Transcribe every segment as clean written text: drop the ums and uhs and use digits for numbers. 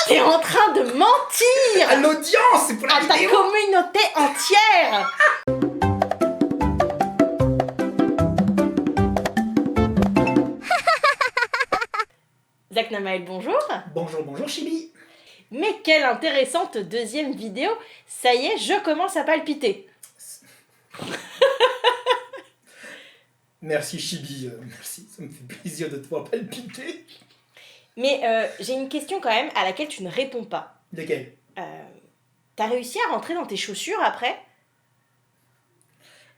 T'es en train de mentir À l'audience, c'est pour la à ta vidéo. communauté entière. Zach Namael, bonjour. Bonjour, bonjour Chibi. Mais quelle intéressante deuxième vidéo. Ça y est, je commence à palpiter. Merci Chibi, merci, ça me fait plaisir de te voir palpiter. Mais j'ai une question quand même à laquelle tu ne réponds pas. Lesquels? T'as réussi à rentrer dans tes chaussures après?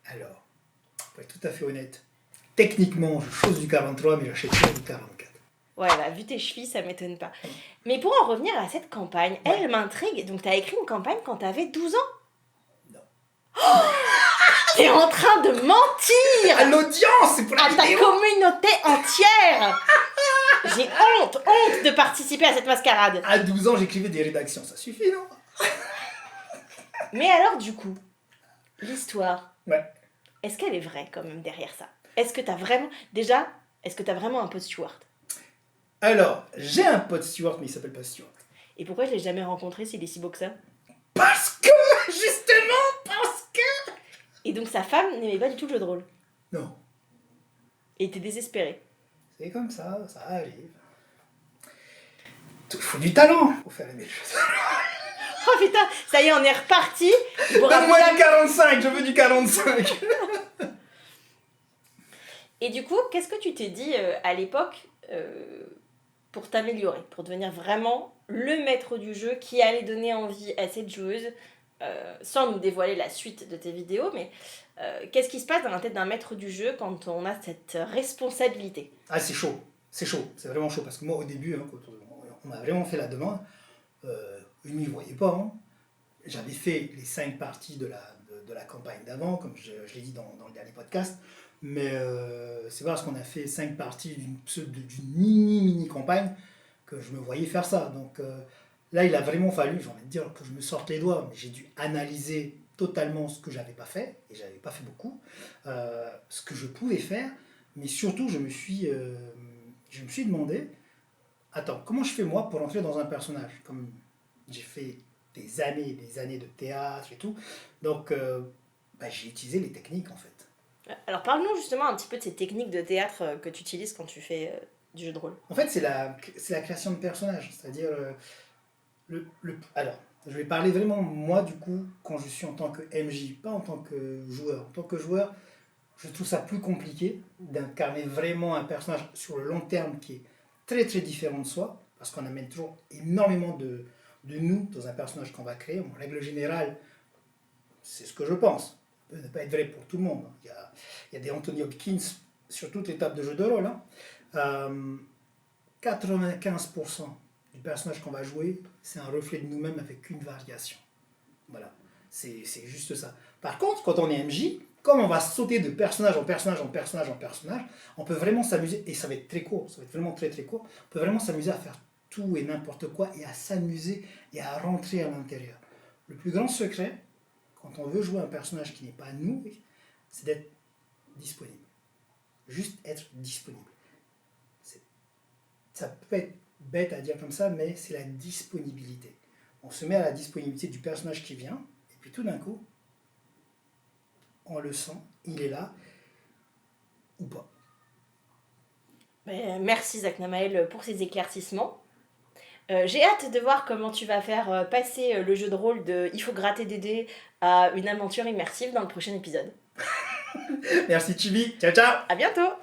Alors, pour être tout à fait honnête, techniquement je chausse du 43 mais j'achète pas du 44. Ouais, bah, vu tes chevilles, ça m'étonne pas. Mais pour en revenir à cette campagne, elle m'intrigue. Donc t'as écrit une campagne quand t'avais 12 ans? Non. T'es en train de mentir À l'audience, c'est pour la à ta vidéo. communauté entière. J'ai honte de participer à cette mascarade. À 12 ans j'écrivais des rédactions, ça suffit non? Mais alors du coup, l'histoire, Ouais. est-ce qu'elle est vraie quand même derrière ça? Est-ce que t'as vraiment... Déjà, est-ce que t'as vraiment un pote Stewart? Alors, j'ai un pote Stewart mais il s'appelle pas Stewart. Et pourquoi je l'ai jamais rencontré s'il est si beau que ça? Parce que, justement, parce que... Et donc sa femme n'aimait pas du tout le jeu de rôle. Non, Et était désespérée. c'est comme ça arrive. Il faut du talent pour faire aimer les choses. Oh putain, ça y est, on est reparti. Donne-moi du 45, je veux du 45. Et du coup, qu'est-ce que tu t'es dit à l'époque pour t'améliorer, pour devenir vraiment le maître du jeu qui allait donner envie à cette joueuse, sans nous dévoiler la suite de tes vidéos, mais qu'est-ce qui se passe dans la tête d'un maître du jeu quand on a cette responsabilité? Ah, c'est chaud, c'est vraiment chaud. Parce que moi, au début, hein, quand on m'a vraiment fait la demande, ils n'y voyaient pas. Hein. J'avais fait les 5 parties de la campagne d'avant, comme je l'ai dit dans le dernier podcast. Mais c'est parce qu'on a fait 5 parties d'une mini campagne que je me voyais faire ça. Donc là, il a vraiment fallu, j'ai envie de dire, que je me sorte les doigts. Mais j'ai dû analyser totalement ce que j'avais pas fait, et j'avais pas fait beaucoup, ce que je pouvais faire. Mais surtout, je me suis demandé, attends, comment je fais moi pour entrer dans un personnage? Comme j'ai fait des années de théâtre et tout, donc j'ai utilisé les techniques en fait. Alors parle-nous justement un petit peu de ces techniques de théâtre que tu utilises quand tu fais du jeu de rôle. En fait, c'est la création de personnages, c'est-à-dire alors, je vais parler vraiment moi du coup quand je suis en tant que MJ, pas en tant que joueur. En tant que joueur, je trouve ça plus compliqué d'incarner vraiment un personnage sur le long terme qui est très très différent de soi, parce qu'on amène toujours énormément de nous dans un personnage qu'on va créer. En règle générale, c'est ce que je pense. Ça peut ne pas être vrai pour tout le monde. Il y a des Anthony Hopkins sur toutes les tables de jeu de rôle. 95% du personnage qu'on va jouer, c'est un reflet de nous-mêmes avec une variation. Voilà, c'est juste ça. Par contre, quand on est MJ, comme on va sauter de personnage en personnage, on peut vraiment s'amuser, et ça va être très court, ça va être vraiment très très court, on peut vraiment s'amuser à faire tout et n'importe quoi, et à s'amuser et à rentrer à l'intérieur. Le plus grand secret, quand on veut jouer un personnage qui n'est pas nous, c'est d'être disponible. Juste être disponible. Ça peut être bête à dire comme ça, mais c'est la disponibilité. On se met à la disponibilité du personnage qui vient, et puis tout d'un coup, on le sent, il est là, ou pas. Merci Zach Namael pour ces éclaircissements. J'ai hâte de voir comment tu vas faire passer le jeu de rôle de Il faut gratter des dés à une aventure immersive dans le prochain épisode. Merci Chibi, ciao ciao. À bientôt!